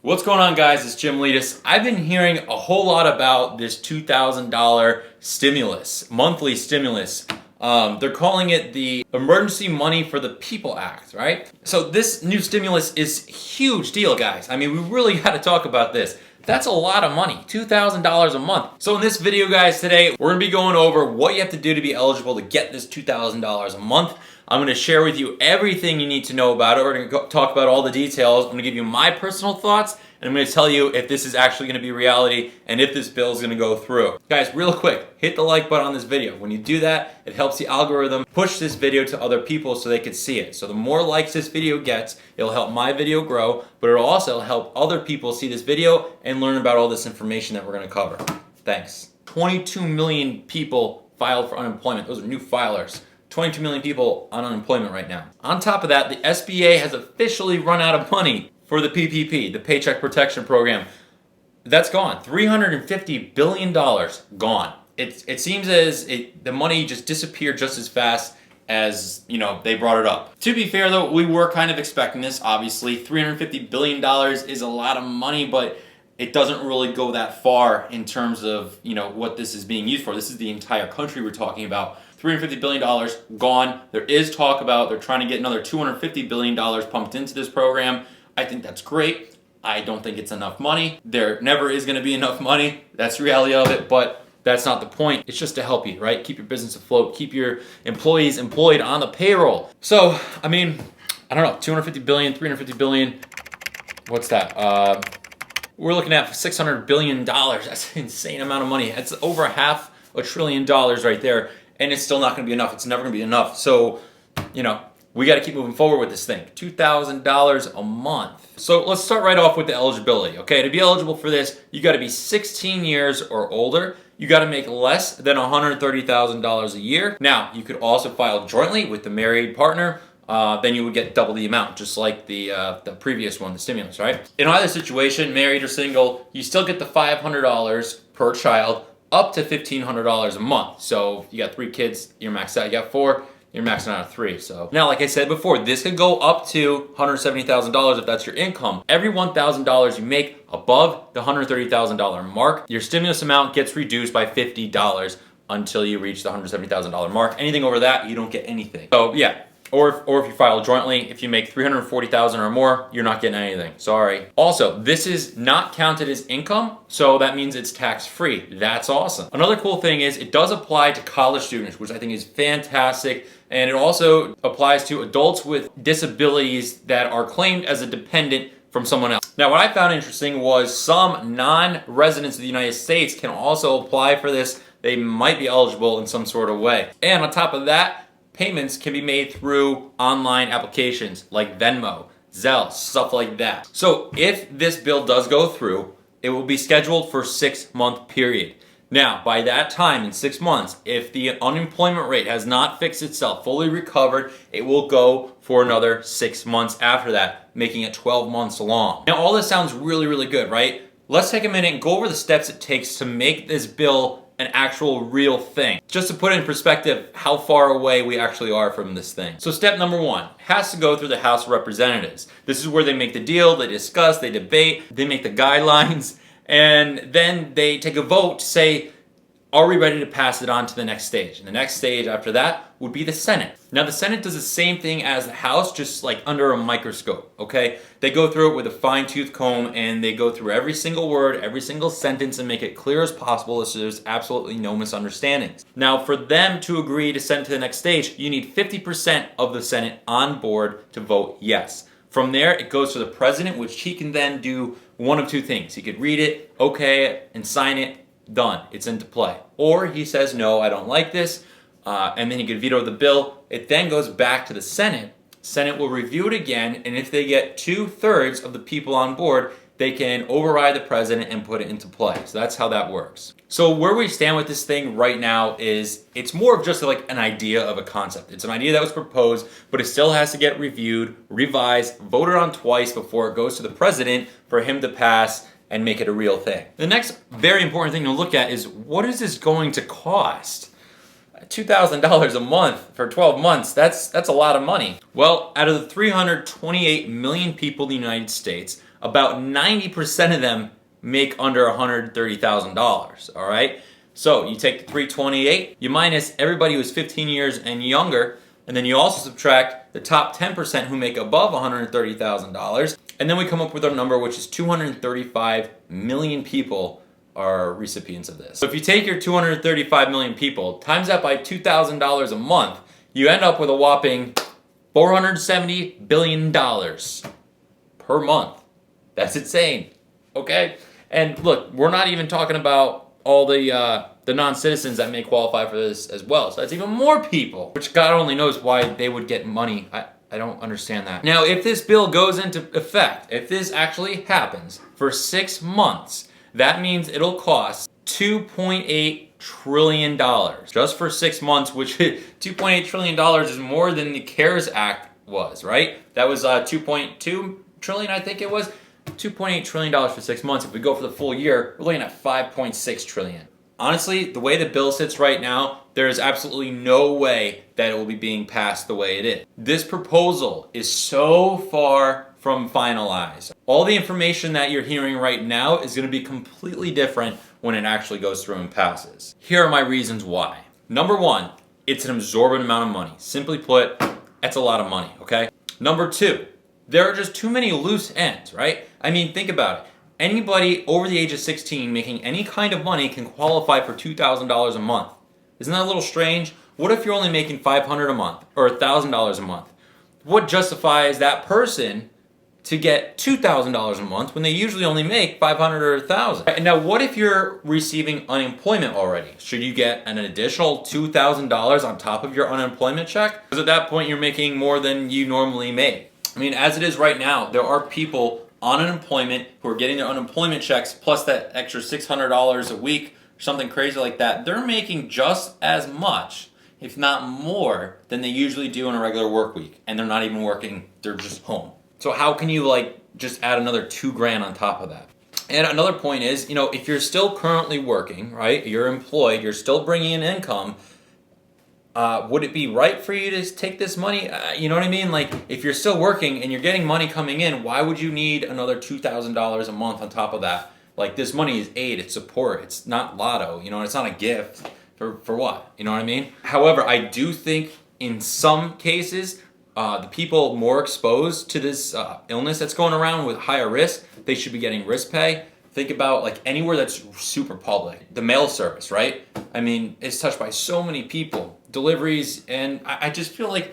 What's going on, guys? It's Jim Leadus. I've been hearing a whole lot about this $2,000 stimulus, monthly stimulus. They're calling it the Emergency Money for the People Act, right? So this new stimulus is a huge deal, guys. I mean, we really got to talk about this. That's a lot of money, $2,000 a month. So in this video, guys, today, we're gonna be going over what you have to do to be eligible to get this $2,000 a month. I'm gonna share with you everything you need to know about it. We're gonna talk about all the details. I'm gonna give you my personal thoughts, and I'm gonna tell you if this is actually gonna be reality and if this bill is gonna go through. Guys, real quick, hit the like button on this video. When you do that, it helps the algorithm push this video to other people so they can see it. So the more likes this video gets, it'll help my video grow, but it'll also help other people see this video and learn about all this information that we're gonna cover. Thanks. 22 million people filed for unemployment. Those are new filers. 22 million people on unemployment right now. On top of that, the SBA has officially run out of money for the PPP, the Paycheck Protection Program. That's gone. $350 billion gone. It seems as the money just disappeared just as fast as, they brought it up. To be fair though, we were kind of expecting this, obviously. $350 billion is a lot of money, but it doesn't really go that far in terms of, what this is being used for. This is the entire country we're talking about. $350 billion gone. There is talk about they're trying to get another $250 billion pumped into this program. I think that's great. I don't think it's enough money. There never is going to be enough money. That's the reality of it, but that's not the point. It's just to help you, right? Keep your business afloat. Keep your employees employed on the payroll. So, I don't know, 250 billion, 350 billion. What's that? We're looking at $600 billion. That's an insane amount of money. That's over $500 billion right there. And it's still not going to be enough. It's never going to be enough. So, we got to keep moving forward with this thing. $2,000 a month. So let's start right off with the eligibility. Okay, to be eligible for this, you got to be 16 years or older. You got to make less than $130,000 a year. Now, you could also file jointly with the married partner. Then you would get double the amount, just like the previous one, the stimulus, right? In either situation, married or single, you still get the $500 per child, up to $1,500 a month. So if you got 3 kids, you're maxed out. You got 4, you're maxing out at 3. So now, like I said before, this could go up to $170,000 if that's your income. Every $1,000 you make above the $130,000 mark, your stimulus amount gets reduced by $50 until you reach the $170,000 mark. Anything over that, you don't get anything. So yeah. Or if you file jointly, if you make $340,000 or more, you're not getting anything. Sorry. Also, this is not counted as income, so that means it's tax-free. That's awesome. Another cool thing is it does apply to college students, which I think is fantastic, and it also applies to adults with disabilities that are claimed as a dependent from someone else. Now, what I found interesting was some non-residents of the United States can also apply for this. They might be eligible in some sort of way. And on top of that, payments can be made through online applications like Venmo, Zelle, stuff like that. So if this bill does go through, it will be scheduled for a 6-month period. Now, by that time, in 6 months, if the unemployment rate has not fixed itself, fully recovered, it will go for another 6 months after that, making it 12 months long. Now, all this sounds really, really good, right? Let's take a minute and go over the steps it takes to make this bill an actual real thing. Just to put in perspective how far away we actually are from this thing. So step number 1 has to go through the House of Representatives. This is where they make the deal, they discuss, they debate, they make the guidelines, and then they take a vote to say, are we ready to pass it on to the next stage? And the next stage after that would be the Senate. Now the Senate does the same thing as the House, just like under a microscope, okay? They go through it with a fine-tooth comb and they go through every single word, every single sentence and make it clear as possible so there's absolutely no misunderstandings. Now for them to agree to send to the next stage, you need 50% of the Senate on board to vote yes. From there, it goes to the president, which he can then do one of 2 things. He could read it, okay it, and sign it. Done. It's into play. Or he says, no, I don't like this, and then he could veto the bill. It then goes back to the Senate. Senate will review it again, and if they get 2/3 of the people on board, they can override the president and put it into play. So that's how that works. So where we stand with this thing right now is it's more of just like an idea of a concept. It's an idea that was proposed, but it still has to get reviewed, revised, voted on twice before it goes to the president for him to pass and make it a real thing. The next very important thing to look at is what is this going to cost? $2,000 a month for 12 months, that's a lot of money. Well, out of the 328 million people in the United States, about 90% of them make under $130,000, all right? So you take the 328, you minus everybody who's 15 years and younger, and then you also subtract the top 10% who make above $130,000, and then we come up with our number, which is 235 million people are recipients of this. So if you take your 235 million people, times that by $2,000 a month, you end up with a whopping $470 billion per month. That's insane, okay? And look, we're not even talking about all the non-citizens that may qualify for this as well. So that's even more people, which God only knows why they would get money. I don't understand that. Now, if this bill goes into effect, if this actually happens for 6 months, that means it'll cost $2.8 trillion just for 6 months, which $2.8 trillion is more than the CARES Act was, right? That was 2.2 trillion, I think it was. $2.8 trillion for 6 months. If we go for the full year, we're looking at $5.6 trillion. Honestly, the way the bill sits right now, there is absolutely no way that it will be being passed the way it is. This proposal is so far from finalized. All the information that you're hearing right now is going to be completely different when it actually goes through and passes. Here are my reasons why. Number one, it's an absorbent amount of money. Simply put, that's a lot of money, okay? Number two, there are just too many loose ends, right? I mean, think about it. Anybody over the age of 16 making any kind of money can qualify for $2,000 a month. Isn't that a little strange? What if you're only making $500 a month or $1,000 a month? What justifies that person to get $2,000 a month when they usually only make $500 or $1,000? And now, what if you're receiving unemployment already? Should you get an additional $2,000 on top of your unemployment check? Because at that point, you're making more than you normally make. I mean, as it is right now, there are people on unemployment who are getting their unemployment checks plus that extra $600 a week or something crazy like that. They're making just as much, if not more, than they usually do in a regular work week. And they're not even working, they're just home. So how can you just add another $2,000 on top of that? And another point is, if you're still currently working, right, you're employed, you're still bringing in income, would it be right for you to take this money? You know what I mean? Like, if you're still working and you're getting money coming in, why would you need another $2,000 a month on top of that? Like, this money is aid, it's support, it's not lotto, it's not a gift. For what? You know what I mean? However, I do think in some cases, the people more exposed to this illness that's going around with higher risk, they should be getting risk pay. Think about anywhere that's super public. The mail service, right? I mean, it's touched by so many people. Deliveries, and I just feel like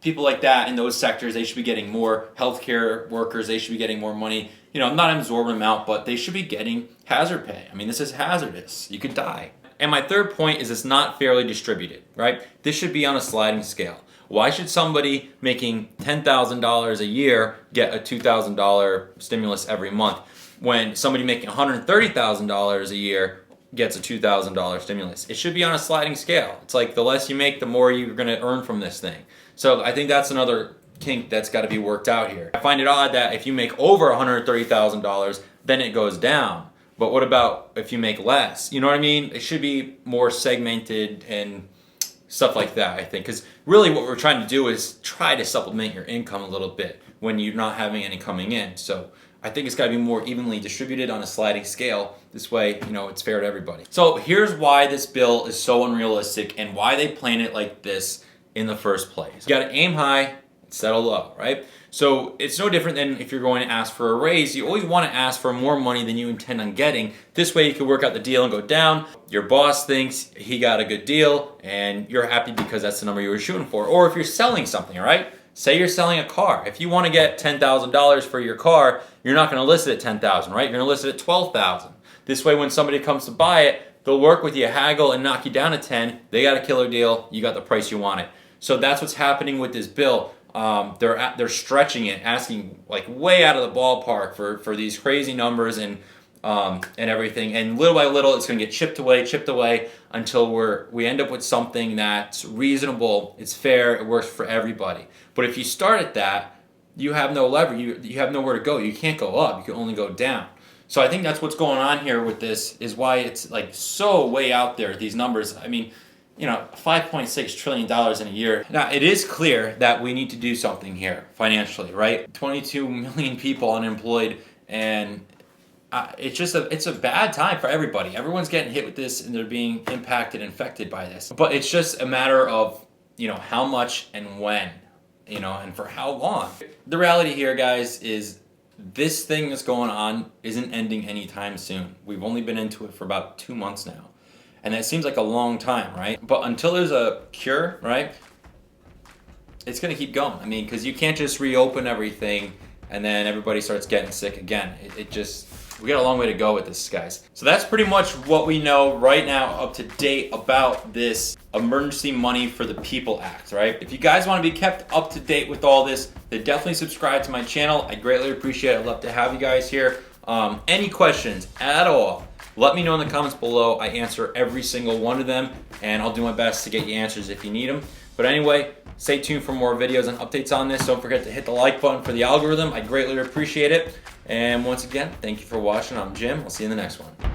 people like that in those sectors, they should be getting more. Healthcare workers, they should be getting more money. Not an absorbent amount, but they should be getting hazard pay. I mean, this is hazardous. You could die. And my third point is it's not fairly distributed, right? This should be on a sliding scale. Why should somebody making $10,000 a year get a $2,000 stimulus every month when somebody making $130,000 a year gets a $2,000 stimulus? It should be on a sliding scale. It's like the less you make, the more you're going to earn from this thing. So I think that's another kink that's got to be worked out here. I find it odd that if you make over $130,000, then it goes down. But what about if you make less? You know what I mean? It should be more segmented and stuff like that, I think. Because really what we're trying to do is try to supplement your income a little bit when you're not having any coming in. So I think it's got to be more evenly distributed on a sliding scale. This way, it's fair to everybody. So here's why this bill is so unrealistic and why they plan it like this in the first place. You got to aim high, settle low, right? So it's no different than if you're going to ask for a raise. You always want to ask for more money than you intend on getting. This way you can work out the deal and go down. Your boss thinks he got a good deal and you're happy because that's the number you were shooting for. Or if you're selling something, right? Say you're selling a car. If you want to get $10,000 for your car, you're not going to list it at $10,000, right? You're going to list it at $12,000. This way when somebody comes to buy it, they'll work with you, haggle, and knock you down to 10. They got a killer deal. You got the price you wanted. So that's what's happening with this bill. They're stretching it, asking way out of the ballpark for these crazy numbers and everything. And little by little, it's going to get chipped away until we end up with something that's reasonable, it's fair, it works for everybody. But if you start at that, you have no lever. You have nowhere to go. You can't go up. You can only go down. So I think that's what's going on here with this, is why it's so way out there, these numbers. I mean, $5.6 trillion in a year. Now, it is clear that we need to do something here financially, right? 22 million people unemployed And it's a bad time for everybody. Everyone's getting hit with this and they're being impacted, infected by this. But it's just a matter of, how much and when, and for how long. The reality here, guys, is this thing that's going on isn't ending anytime soon. We've only been into it for about 2 months now. And that seems like a long time, right? But until there's a cure, right, it's going to keep going. I mean, because you can't just reopen everything and then everybody starts getting sick again. We got a long way to go with this, guys. So that's pretty much what we know right now up to date about this Emergency Money for the People Act, right? If you guys want to be kept up to date with all this, then definitely subscribe to my channel. I greatly appreciate it. I'd love to have you guys here. Any questions at all, let me know in the comments below. I answer every single one of them, and I'll do my best to get you answers if you need them. But anyway, stay tuned for more videos and updates on this. Don't forget to hit the like button for the algorithm. I greatly appreciate it. And once again, thank you for watching. I'm Jim. I'll see you in the next one.